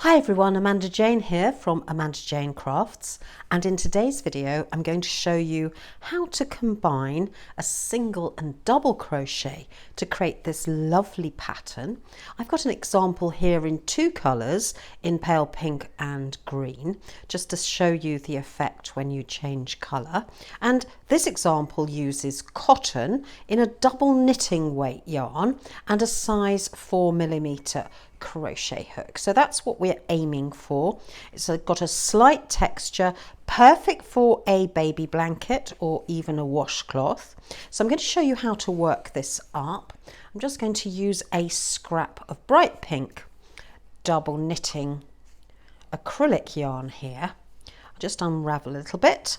Hi everyone, Amanda Jane here from Amanda Jane Crafts, and in today's video I'm going to show you how to combine a single and double crochet to create this lovely pattern. I've got an example here in two colours, in pale pink and green, just to show you the effect when you change colour. And this example uses cotton in a double knitting weight yarn and a size 4mm crochet hook. So that's what we're aiming for. It's got a slight texture, perfect for a baby blanket or even a washcloth. So I'm going to show you how to work this up. I'm just going to use a scrap of bright pink double knitting acrylic yarn here. I'll just unravel a little bit,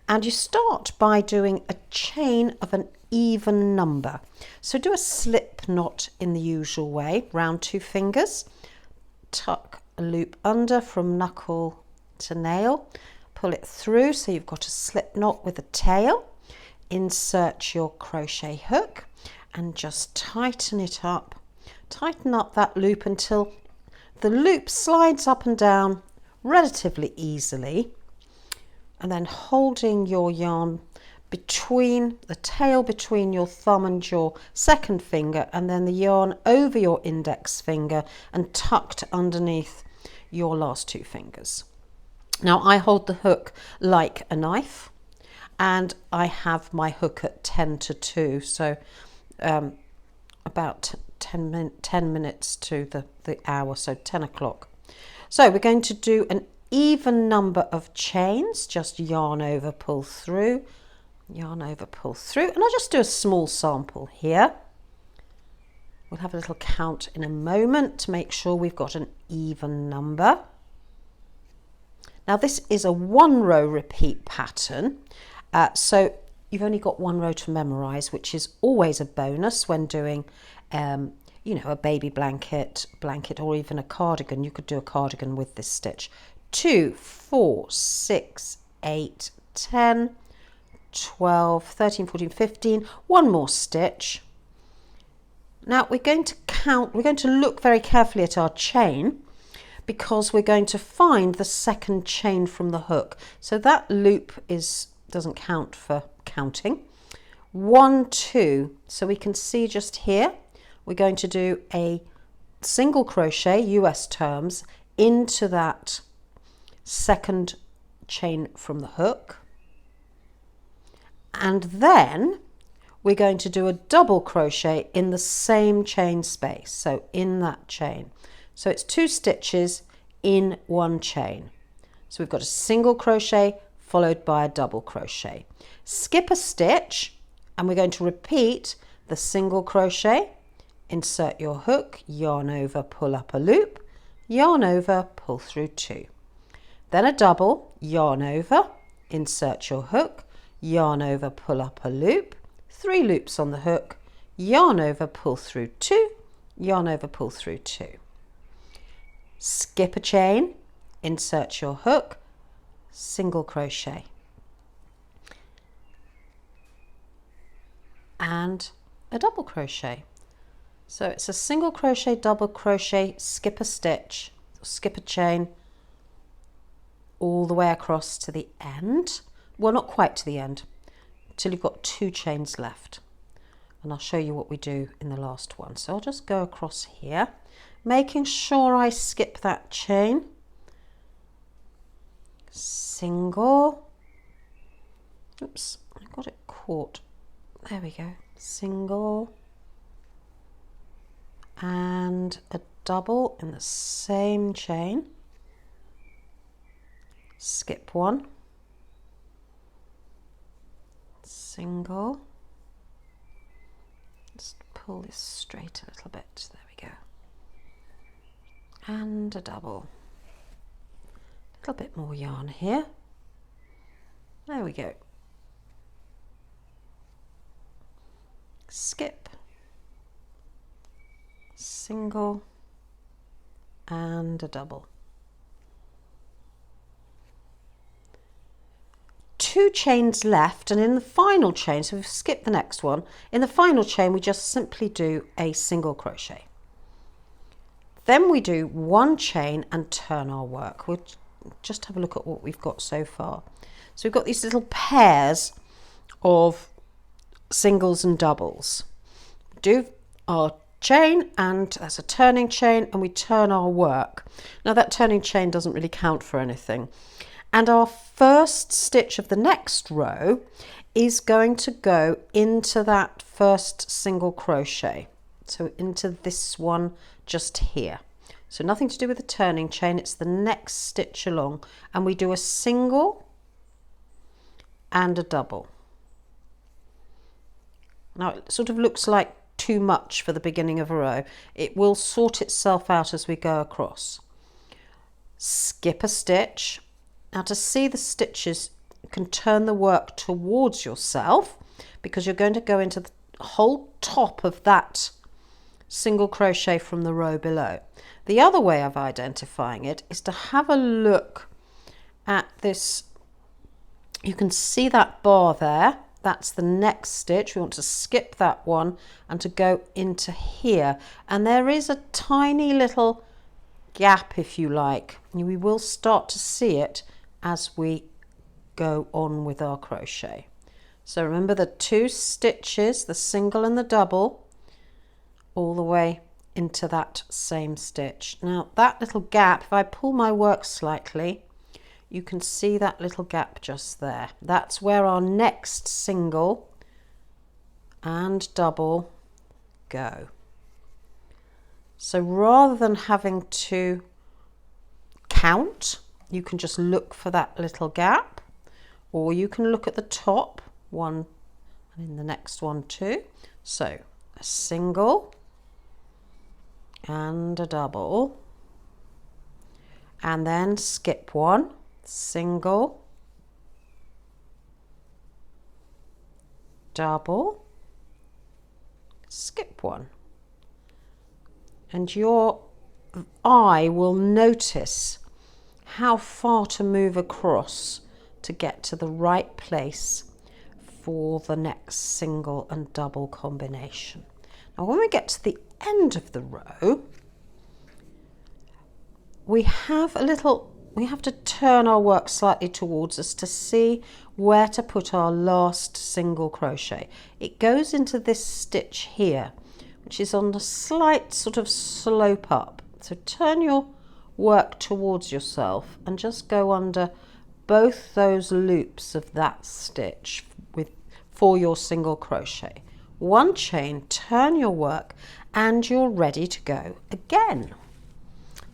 and you start by doing a chain of an even number. So do a slip knot in the usual way, round 2 fingers, tuck a loop under from knuckle to nail, pull it through so you've got a slip knot with a tail, insert your crochet hook and just tighten it up. Tighten up that loop until the loop slides up and down relatively easily, and then holding your yarn between the tail between your thumb and your second finger, and then the yarn over your index finger and tucked underneath your last 2 fingers. Now I hold the hook like a knife, and I have my hook at 10 to 2, so about 10 minutes to the hour, so 10 o'clock. So we're going to do an even number of chains, just yarn over, pull through, yarn over, pull through, and I'll just do a small sample here. We'll have a little count in a moment to make sure we've got an even number. Now this is a 1-row repeat pattern, so you've only got 1 row to memorize, which is always a bonus when doing you know, a baby blanket or even a cardigan. You could do a cardigan with this stitch. 2, 4, 6, 8, 10, 12, 13, 14, 15, one more stitch. Now we're going to count, we're going to look very carefully at our chain, because we're going to find the second chain from the hook. So that loop doesn't count for counting. 1, 2, so we can see just here, we're going to do a single crochet, US terms, into that second chain from the hook, and then we're going to do a double crochet in the same chain space, so in that chain. So it's 2 stitches in 1 chain. So we've got a single crochet followed by a double crochet. Skip a stitch, and we're going to repeat the single crochet, insert your hook, yarn over, pull up a loop, yarn over, pull through 2. Then a double, yarn over, insert your hook, yarn over, pull up a loop, 3 loops on the hook, yarn over, pull through 2, yarn over, pull through 2. Skip a chain, insert your hook, single crochet, and a double crochet. So it's a single crochet, double crochet, skip a stitch, skip a chain, all the way across to the end. Well, not quite to the end, till you've got 2 chains left. And I'll show you what we do in the last one. So I'll just go across here, making sure I skip that chain. Single. Oops, I got it caught. There we go. Single. And a double in the same chain. Skip 1. Single. Just pull this straight a little bit. There we go. And a double. A little bit more yarn here. There we go. Skip. Single. And a double. 2 chains left, and in the final chain, so we've skipped the next one, in the final chain we just simply do a single crochet. Then we do 1 chain and turn our work. We'll just have a look at what we've got so far. So we've got these little pairs of singles and doubles. Do our chain, and that's a turning chain, and we turn our work. Now that turning chain doesn't really count for anything. And our first stitch of the next row is going to go into that first single crochet. So into this one just here. So nothing to do with the turning chain, it's the next stitch along, and we do a single and a double. Now it sort of looks like too much for the beginning of a row. It will sort itself out as we go across. Skip a stitch. Now to see the stitches, you can turn the work towards yourself because you're going to go into the whole top of that single crochet from the row below. The other way of identifying it is to have a look at this. You can see that bar there. That's the next stitch. We want to skip that one and to go into here. And there is a tiny little gap, if you like. We will start to see it as we go on with our crochet. So remember the 2 stitches, the single and the double, all the way into that same stitch. Now that little gap, if I pull my work slightly, you can see that little gap just there. That's where our next single and double go. So rather than having to count, you can just look for that little gap, or you can look at the top one and in the next one too. So a single and a double, and then skip one, single, double, skip one, and your eye will notice how far to move across to get to the right place for the next single and double combination. Now when we get to the end of the row, we have to turn our work slightly towards us to see where to put our last single crochet. It goes into this stitch here, which is on a slight sort of slope up. So turn your work towards yourself and just go under both those loops of that stitch for your single crochet. 1 chain, turn your work, and you're ready to go again.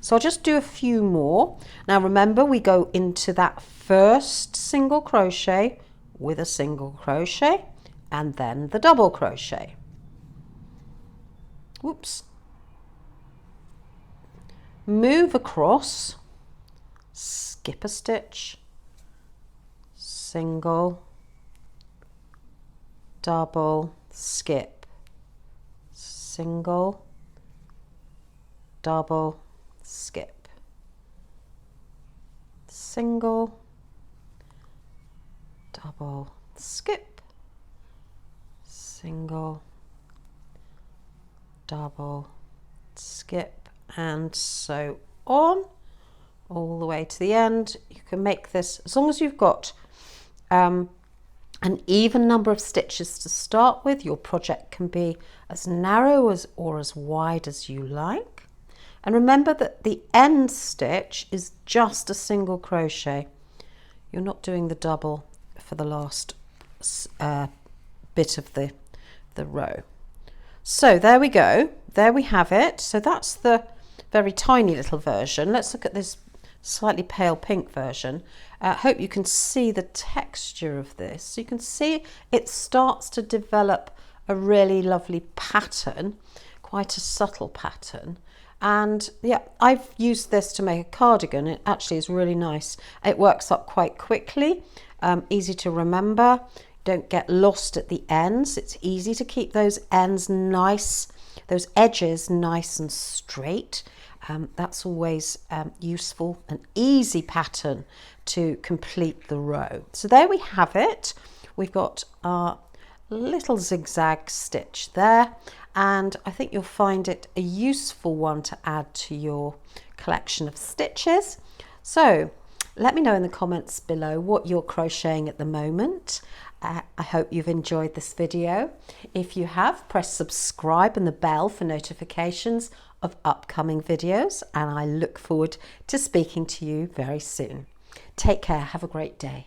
So I'll just do a few more. Now remember, we go into that first single crochet with a single crochet and then the double crochet. Whoops. Move across, skip a stitch, single, double, skip, single, double, skip, single, double, skip, single, double, skip, and so on all the way to the end. You can make this, as long as you've got an even number of stitches to start with, your project can be as narrow as or as wide as you like. And remember that the end stitch is just a single crochet. You're not doing the double for the last bit of the row. So there we go, there we have it. So that's the very tiny little version. Let's look at this slightly pale pink version. I hope you can see the texture of this. So you can see it starts to develop a really lovely pattern, quite a subtle pattern. And yeah, I've used this to make a cardigan. It actually is really nice. It works up quite quickly, easy to remember. Don't get lost at the ends. It's easy to keep those ends nice, those edges nice and straight. That's always useful, an easy pattern to complete the row. So there we have it. We've got our little zigzag stitch there, and I think you'll find it a useful one to add to your collection of stitches. So let me know in the comments below what you're crocheting at the moment. I hope you've enjoyed this video. If you have, press subscribe and the bell for notifications of upcoming videos, and I look forward to speaking to you very soon. Take care, have a great day.